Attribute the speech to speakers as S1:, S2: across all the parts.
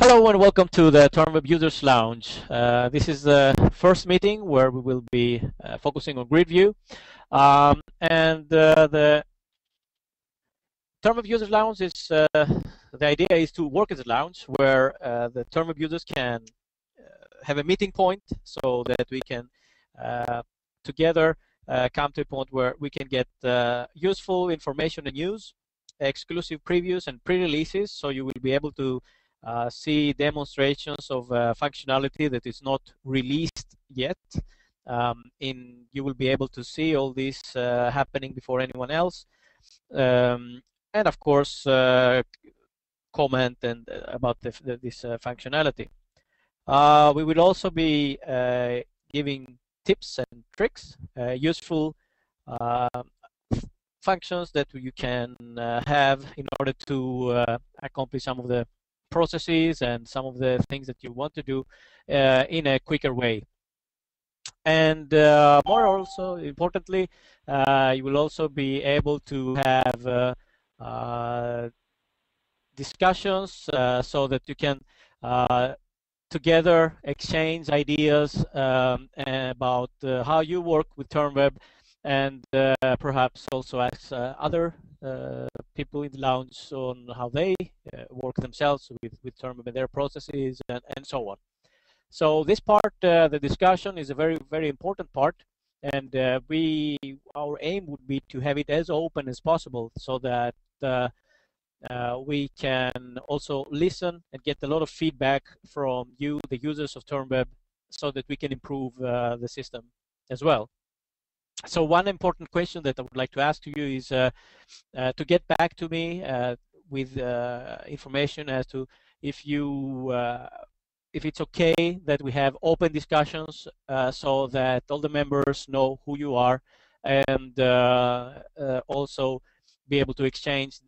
S1: Hello and welcome to the TermWeb Users Lounge. This is the first meeting where we will be focusing on grid view. The TermWeb Users Lounge is, the idea is to work as a lounge where the TermWeb users can have a meeting point so that we can together come to a point where we can get useful information and news, exclusive previews and pre-releases, so you will be able to see demonstrations of functionality that is not released yet. You will be able to see all this happening before anyone else, and of course comment and about this functionality. We will also be giving tips and tricks, useful functions that you can have in order to accomplish some of the processes and some of the things that you want to do in a quicker way. And more also importantly, you will also be able to have discussions so that you can together exchange ideas about how you work with TermWeb, and perhaps also ask other people in the lounge on how they work themselves with TermWeb and their processes and so on. So this part, the discussion, is a very important part, and our aim would be to have it as open as possible so that we can also listen and get a lot of feedback from you, the users of TermWeb, so that we can improve the system as well. So one important question that I would like to ask to you is to get back to me with information as to if it's okay that we have open discussions so that all the members know who you are, and also be able to exchange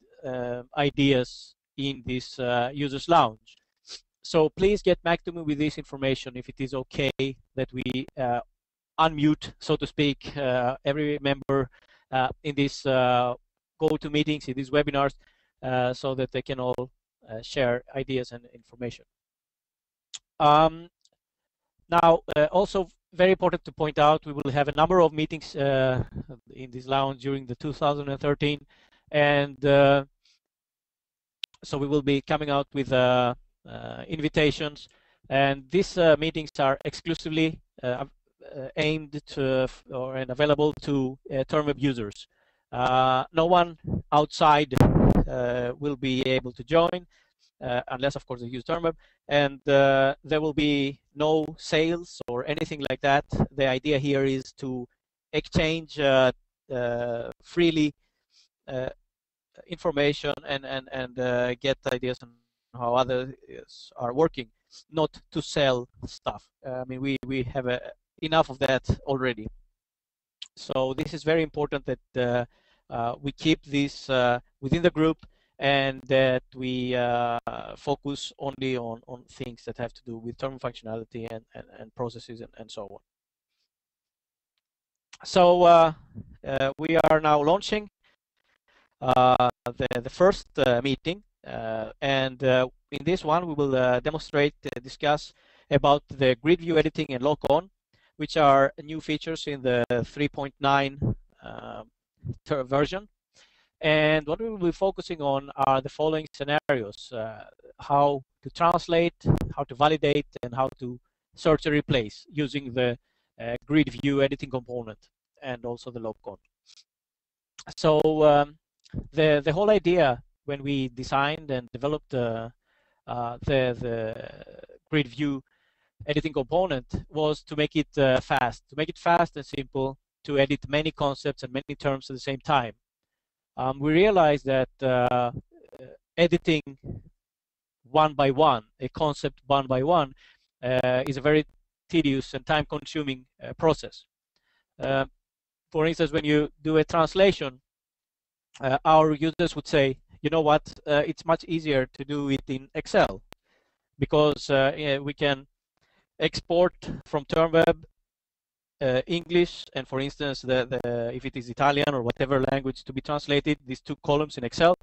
S1: ideas in this users lounge. So please get back to me with this information if it is okay that we unmute, so to speak, every member in these go-to-meetings, in these webinars, so that they can all share ideas and information. Now, also very important to point out, we will have a number of meetings in this lounge during the 2013, and so we will be coming out with invitations, and these meetings are exclusively aimed to and available to TermWeb users. No one outside will be able to join, unless of course they use TermWeb, and there will be no sales or anything like that. The idea here is to exchange freely information and get ideas on how others are working, not to sell stuff. I mean, we have enough of that already. So this is very important that we keep this within the group, and that we focus only on things that have to do with term functionality and processes and so on. So we are now launching the first meeting, and in this one we will demonstrate, discuss about the grid view editing and lock-on, which are new features in the 3.9 version. And what we will be focusing on are the following scenarios: how to translate, how to validate, and how to search and replace using the grid view editing component and also the lock-on. So the whole idea when we designed and developed the grid view editing component was to make it fast and simple, to edit many concepts and many terms at the same time. We realized that editing one by one, a concept one by one, is a very tedious and time-consuming process. For instance, when you do a translation, our users would say, you know what, it's much easier to do it in Excel, because we can export from TermWeb English, and for instance, if it is Italian or whatever language to be translated, these two columns in Excel,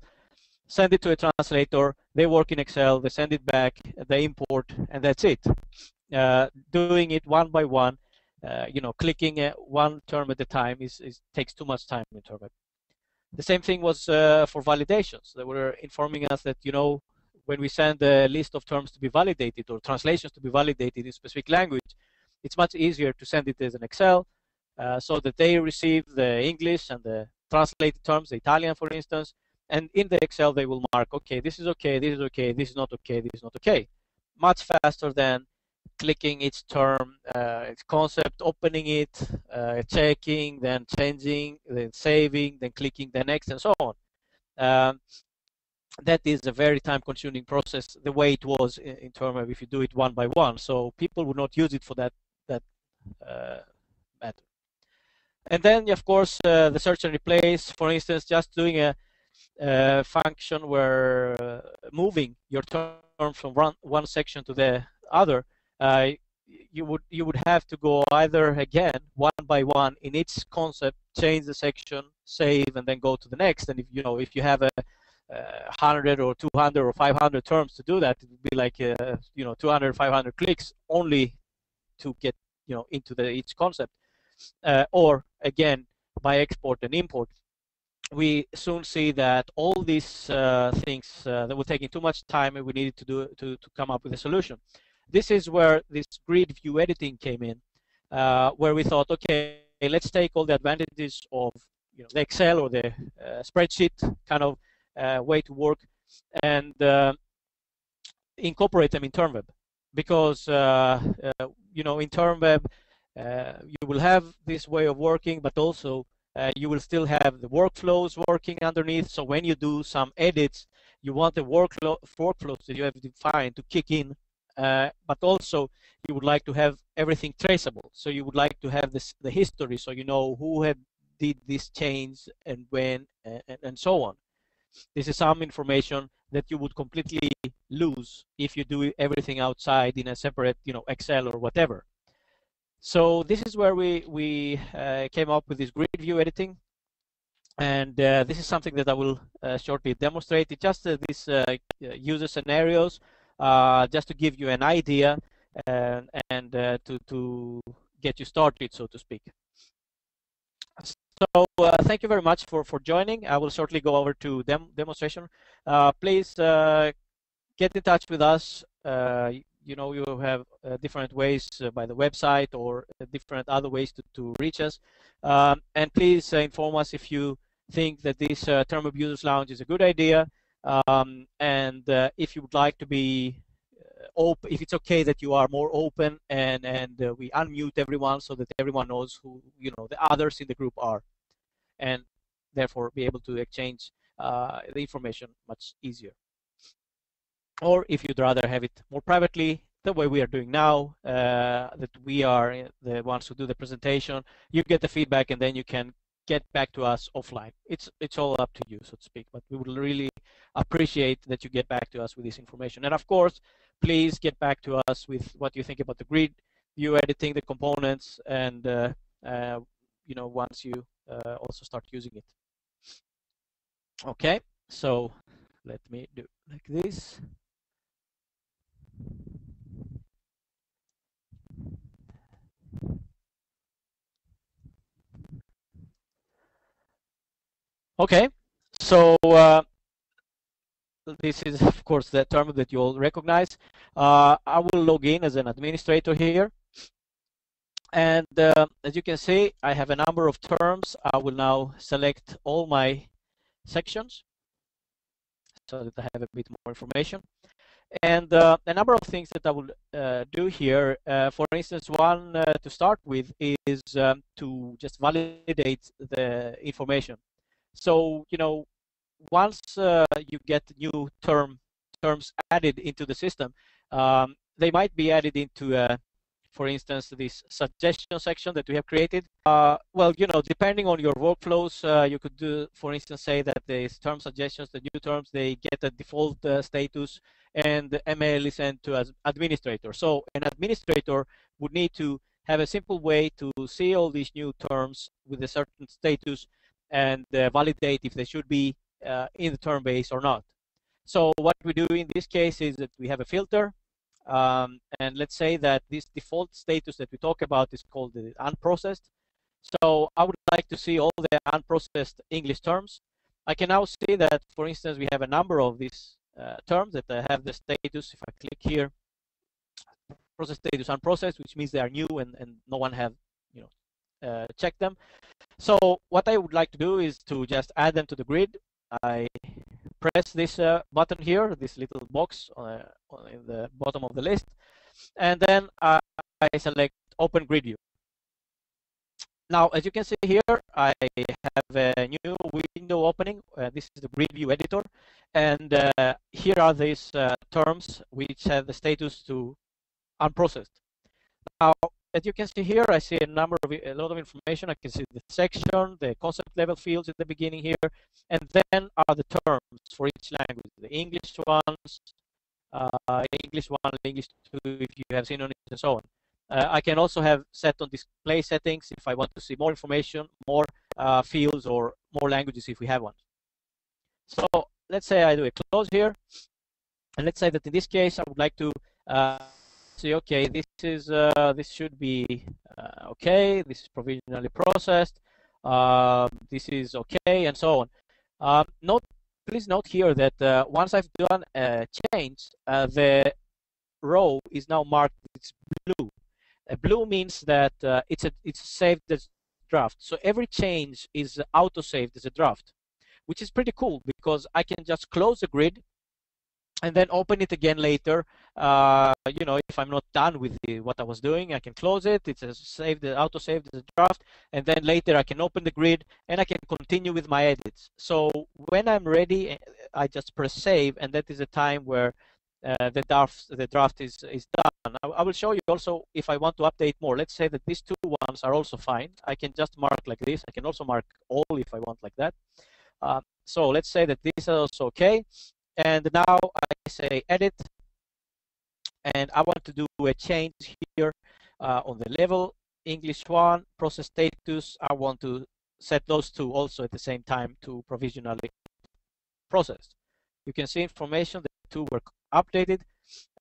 S1: send it to a translator, they work in Excel, they send it back, they import, and that's it. Doing it one by one, clicking one term at a time takes too much time in TermWeb. The same thing was for validations. They were informing us that, when we send a list of terms to be validated or translations to be validated in specific language, it's much easier to send it as an Excel so that they receive the English and the translated terms, the Italian, for instance, and in the Excel they will mark, okay, this is okay, this is okay, this is not okay, this is not okay. Much faster than clicking each term, its concept, opening it, checking, then changing, then saving, then clicking the next, and so on. That is a very time-consuming process, the way it was in TermWeb if you do it one by one. So people would not use it for that matter. And then, of course, the search and replace, for instance, just doing a function where moving your term from one section to the other, you would have to go either again one by one in each concept, change the section, save, and then go to the next. And if you have a 100 or 200 or 500 terms to do that, it would be like 200, 500 clicks only to get into each concept. Or again, by export and import, we soon see that all these things that were taking too much time, and we needed to come up with a solution. This is where this grid view editing came in, where we thought, okay, let's take all the advantages of the Excel or the spreadsheet kind of way to work and incorporate them in TermWeb, because in TermWeb you will have this way of working, but also you will still have the workflows working underneath. So when you do some edits, you want the workflows that you have defined to kick in, but also you would like to have everything traceable. So you would like to have the history, so you know who did this change and when, and so on. This is some information that you would completely lose if you do everything outside in a separate, Excel or whatever. So this is where we came up with this grid view editing, and this is something that I will shortly demonstrate. It's just these user scenarios, just to give you an idea and to get you started, so to speak. So thank you very much for joining. I will shortly go over to demonstration. Please get in touch with us. You have different ways by the website or different other ways to reach us. And please inform us if you think that this TermWeb Users Lounge is a good idea, and if you would like to be open, if it's okay that you are more open and we unmute everyone so that everyone knows who the others in the group are, and therefore be able to exchange the information much easier. Or if you'd rather have it more privately, the way we are doing now, that we are the ones who do the presentation, you get the feedback and then you can get back to us offline. It's all up to you, so to speak, but we would really appreciate that you get back to us with this information. And of course, please get back to us with what you think about the grid view editing, the components, and once you also start using it. Okay, so let me do like this. Okay, so this is, of course, the term that you all recognize. I will log in as an administrator here. And as you can see, I have a number of terms. I will now select all my sections so that I have a bit more information. And a number of things that I will do here, for instance, one to start with is to just validate the information. So, once you get new terms added into the system, they might be added into, for instance, this suggestion section that we have created. Well, depending on your workflows, you could do, for instance, say that these term suggestions, the new terms, they get a default status, and the ML is sent to as administrator. So an administrator would need to have a simple way to see all these new terms with a certain status and validate if they should be in the term base or not. So what we do in this case is that we have a filter, and let's say that this default status that we talk about is called the unprocessed. So I would like to see all the unprocessed English terms. I can now see that, for instance, we have a number of these terms that have the status. If I click here, process status unprocessed, which means they are new and no one have checked them. So what I would like to do is to just add them to the grid. I press this button here, this little box in the bottom of the list, and then I select Open Grid View. Now, as you can see here, I have a new window opening. This is the Grid View editor, and here are these terms which have the status to unprocessed. Now, as you can see here, I see a lot of information. I can see the section, the concept level fields at the beginning here, and then are the terms for each language. The English ones, English 1, English 2, if you have seen on it, and so on. I can also have set on display settings if I want to see more information, more fields, or more languages if we have one. So let's say I do a close here, and let's say that in this case I would like to say, okay, this should be okay. This is provisionally processed. This is okay, and so on. Please note here that once I've done a change, the row is now marked. It's blue. Blue means that it's saved as draft. So every change is auto-saved as a draft, which is pretty cool because I can just close the grid and then open it again later. If I'm not done with what I was doing, I can close it. It's auto-saved as a draft, and then later I can open the grid and I can continue with my edits. So when I'm ready, I just press save, and that is a time where the draft is done. I will show you also if I want to update more. Let's say that these two ones are also fine. I can just mark like this. I can also mark all if I want like that. So let's say that these are also okay. And now I say edit, and I want to do a change here on the level. English 1, process status, I want to set those two also at the same time to provisionally processed. You can see information that two were updated,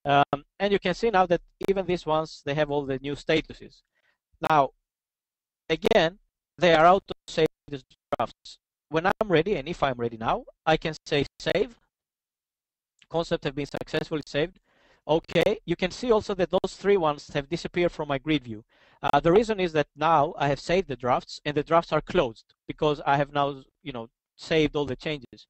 S1: and you can see now that even these ones, they have all the new statuses. Now, again, they are auto-saved as drafts. When I'm ready, and if I'm ready now, I can say save. Concept have been successfully saved. Okay, you can see also that those three ones have disappeared from my grid view. The reason is that now I have saved the drafts, and the drafts are closed because I have now, saved all the changes.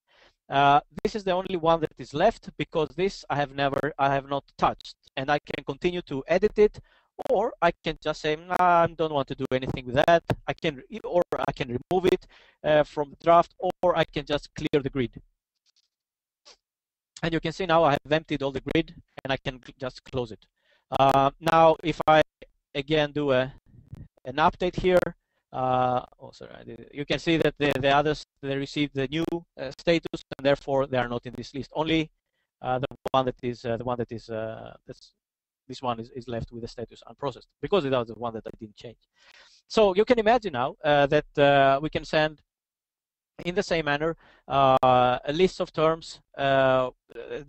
S1: This is the only one that is left because this I have not touched, and I can continue to edit it, or I can just say, nah, I don't want to do anything with that. I can remove it from the draft, or I can just clear the grid. And you can see now I have emptied all the grid, and I can just close it. Now, if I again do an update here, you can see that the others, they received the new status, and therefore they are not in this list. Only this one is left with the status unprocessed because it was the one that I didn't change. So you can imagine now that we can send in the same manner a list of terms. The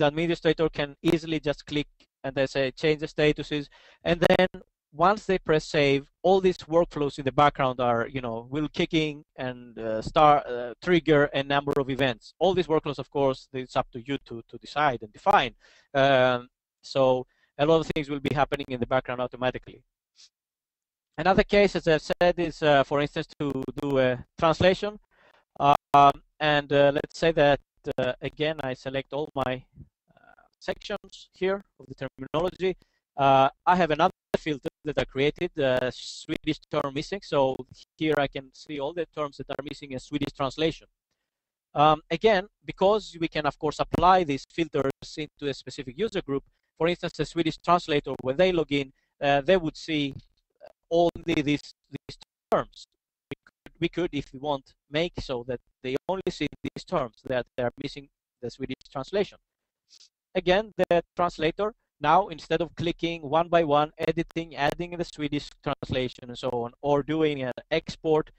S1: administrator can easily just click and they say change the statuses, and then once they press save, all these workflows in the background are, will kicking and trigger a number of events. All these workflows, of course, it's up to you to decide and define. So a lot of things will be happening in the background automatically. Another case, as I've said, is, for instance, to do a translation. Let's say that, again, I select all my sections here of the terminology. I have another filter that I created, Swedish term missing. So here I can see all the terms that are missing a Swedish translation. Again, because we can, of course, apply these filters into a specific user group. For instance, a Swedish translator, when they log in, they would see only these terms. We could, if we want, make so that they only see these terms that they are missing the Swedish translation. Again, the translator, now, instead of clicking one by one, editing, adding the Swedish translation and so on, or doing an export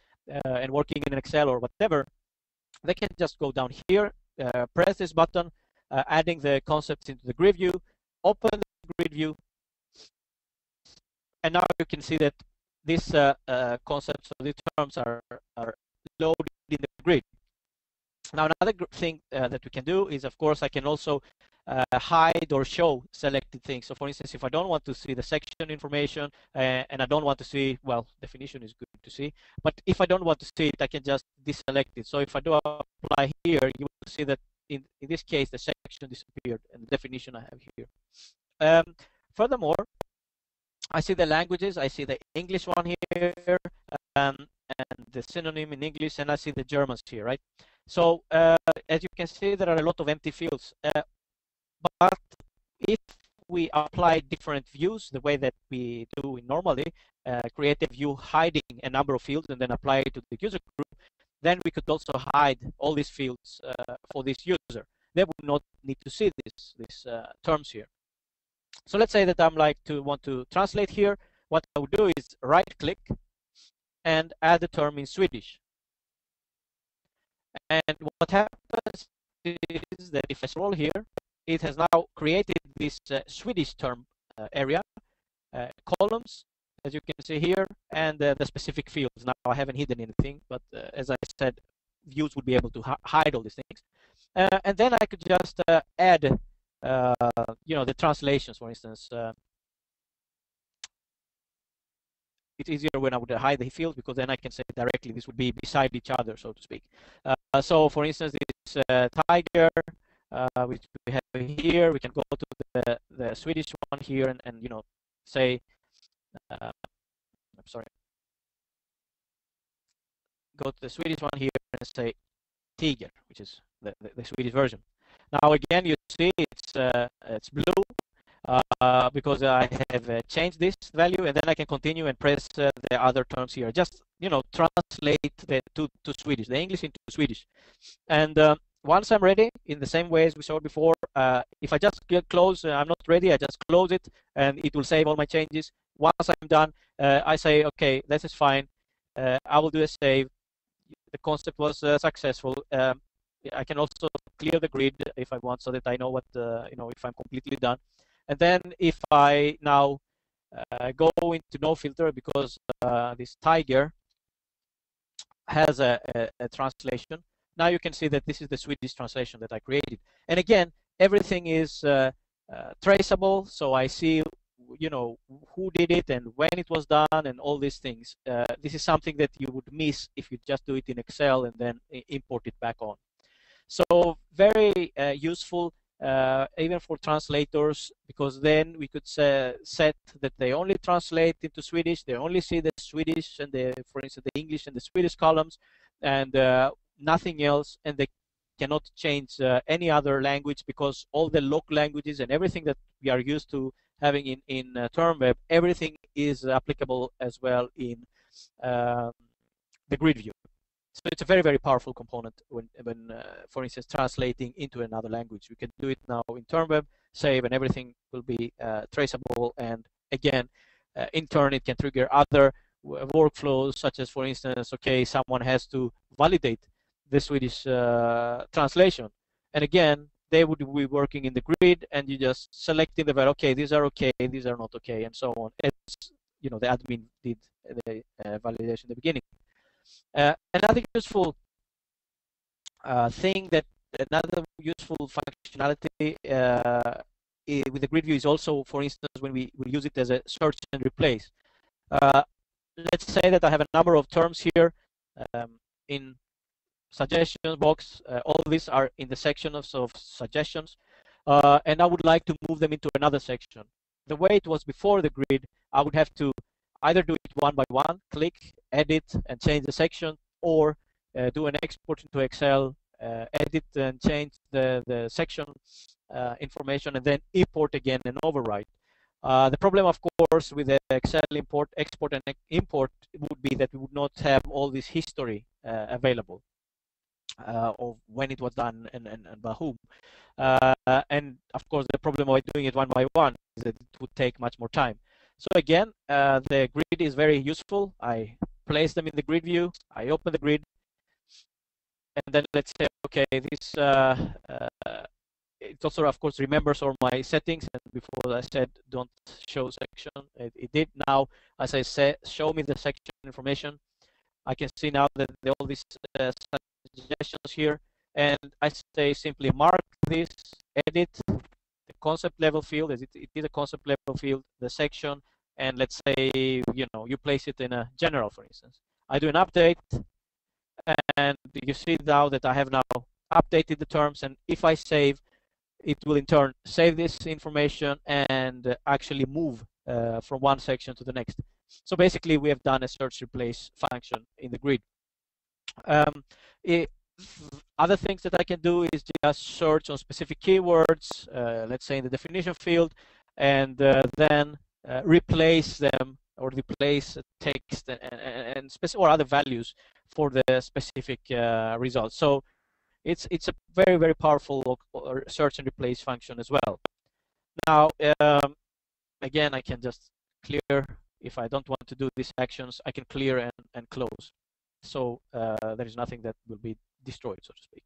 S1: and working in Excel or whatever, they can just go down here, press this button, adding the concepts into the grid view, open the grid view, and now you can see that these concepts or these terms are loaded in the grid. Now another thing that we can do is, of course, I can also hide or show selected things. So for instance, if I don't want to see the section information and I don't want to see, well, definition is good to see, but if I don't want to see it, I can just deselect it. So if I do apply here, you will see that in this case, the section disappeared and the definition I have here. Furthermore, I see the languages. I see the English one here and the synonym in English, and I see the Germans here, right? So as you can see, there are a lot of empty fields. But if we apply different views, the way that we do normally, create a view hiding a number of fields and then apply it to the user group, then we could also hide all these fields for this user. They would not need to see these terms here. So let's say that I'm want to translate here. What I would do is right-click and add the term in Swedish. And what happens is that if I scroll here, it has now created this Swedish term area, columns, as you can see here, and the specific fields. Now I haven't hidden anything, but as I said, views would be able to hide all these things. And then I could just add the translations, for instance. It's easier when I would hide the fields, because then I can say directly this would be beside each other, so to speak. So for instance, this tiger, which we have here, we can go to the Swedish one here and say, I'm sorry, go to the Swedish one here and say tiger, which is the Swedish version. Now again, you see it's blue because I have changed this value, and then I can continue and press the other terms here. Just translate to Swedish, the English into Swedish. And once I'm ready, in the same way as we saw before, if I just close, I'm not ready, I just close it, and it will save all my changes. Once I'm done, I say, okay, this is fine. I will do a save. The concept was successful. I can also clear the grid if I want, so that I know what if I'm completely done. And then if I now go into no filter, because this tiger has a translation, now you can see that this is the Swedish translation that I created. And again, everything is traceable, so I see who did it and when it was done and all these things. This is something that you would miss if you just do it in Excel and then import it back on. So very useful, even for translators, because then we could set that they only translate into Swedish, they only see the Swedish and for instance, the English and the Swedish columns, and nothing else, and they cannot change any other language, because all the local languages and everything that we are used to having in TermWeb, everything is applicable as well in the grid view. So it's a very, very powerful component when for instance, translating into another language. We can do it now in TermWeb, save, and everything will be traceable. And again, in turn, it can trigger other workflows, such as, for instance, okay, someone has to validate the Swedish translation. And again, they would be working in the grid, and you just selecting the value, okay, these are okay, these are not okay, and so on. As the admin did the validation in the beginning. Another useful another useful functionality with the grid view is also, for instance, when we use it as a search and replace. Let's say that I have a number of terms here in suggestions box. All these are in the section of suggestions, and I would like to move them into another section. The way it was before the grid, I would have to either do it one by one, click, edit, and change the section, or do an export into Excel, edit and change the section information, and then import again and overwrite. The problem, of course, with the Excel export and import would be that we would not have all this history available of when it was done and by whom. And of course, the problem of doing it one by one is that it would take much more time. So again, the grid is very useful. I place them in the grid view. I open the grid, and then let's say, okay, this it also, of course, remembers all my settings. And before I said don't show section, it did. Now, as I said, show me the section information. I can see now that all these suggestions here, and I say simply mark this, edit the concept level field, as it is a concept level field, the section, and let's say you place it in a general, for instance. I do an update, and you see now that I have now updated the terms, and if I save, it will in turn save this information and actually move from one section to the next. So basically, we have done a search replace function in the grid. Other things that I can do is just search on specific keywords, let's say in the definition field, and then replace them or replace text and or other values for the specific results. So it's a very, very powerful search and replace function as well. Now, again, I can just clear. If I don't want to do these actions, I can clear and close. So there is nothing that will be destroyed, so to speak.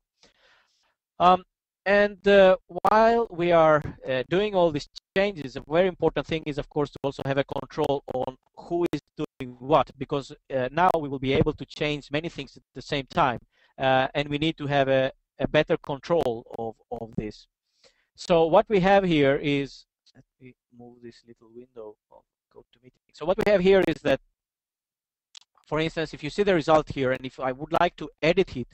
S1: And while we are doing all these changes, a very important thing is, of course, to also have a control on who is doing what, because now we will be able to change many things at the same time, and we need to have a better control of this. So what we have here is, let me move this little window of GoToMeeting. So what we have here is that, for instance, if you see the result here, and if I would like to edit it,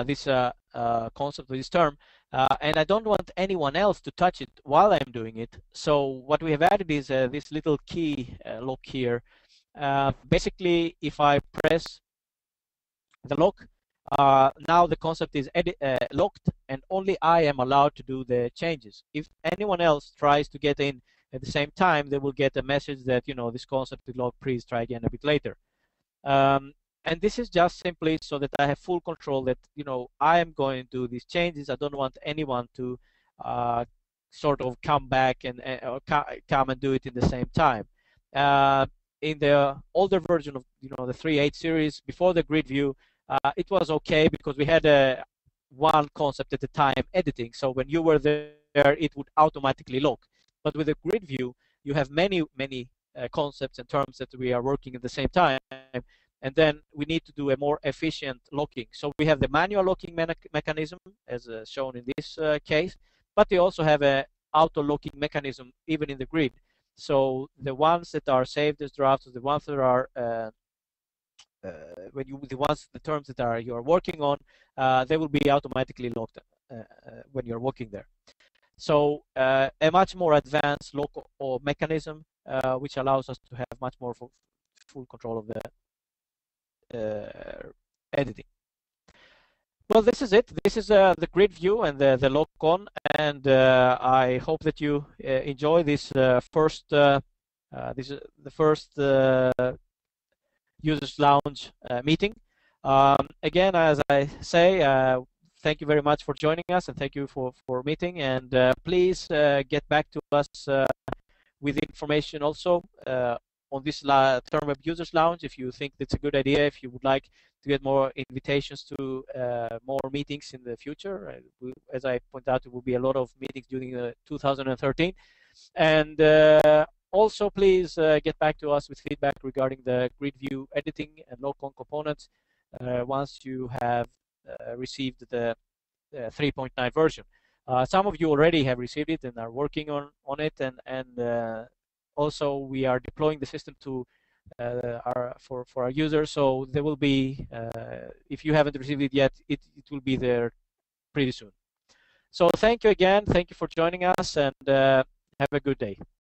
S1: this concept of this term, and I don't want anyone else to touch it while I'm doing it, so what we have added is this little key lock here. Basically, if I press the lock, now the concept is locked, and only I am allowed to do the changes. If anyone else tries to get in at the same time, they will get a message that this concept is locked, please try again a bit later. And this is just simply so that I have full control that I am going to do these changes. I don't want anyone to sort of come back and or come and do it in the same time. In the older version of the 3.8 series, before the grid view, it was okay because we had one concept at a time editing. So when you were there, it would automatically lock. But with the grid view, you have many concepts and terms that we are working at the same time, and then we need to do a more efficient locking. So we have the manual locking mechanism as shown in this case, but we also have a auto locking mechanism even in the grid. So the ones that are saved as drafts, the ones that are the terms that you are working on, they will be automatically locked when you're working there. So a much more advanced lock or mechanism, which allows us to have much more full control of the editing. Well, this is it. This is the grid view and the lock on, and I hope that you enjoy this first. This is the first Users Lounge meeting. Again, as I say, thank you very much for joining us, and thank you for meeting. And please get back to us with information also on this TermWeb Users Lounge if you think it's a good idea, if you would like to get more invitations to more meetings in the future. As I point out, there will be a lot of meetings during 2013. And also, please get back to us with feedback regarding the grid view editing and lock-on components once you have received the 3.9 version. Some of you already have received it and are working on it, and also we are deploying the system to for our users. So there will be, if you haven't received it yet, it will be there pretty soon. So thank you again. Thank you for joining us, and have a good day.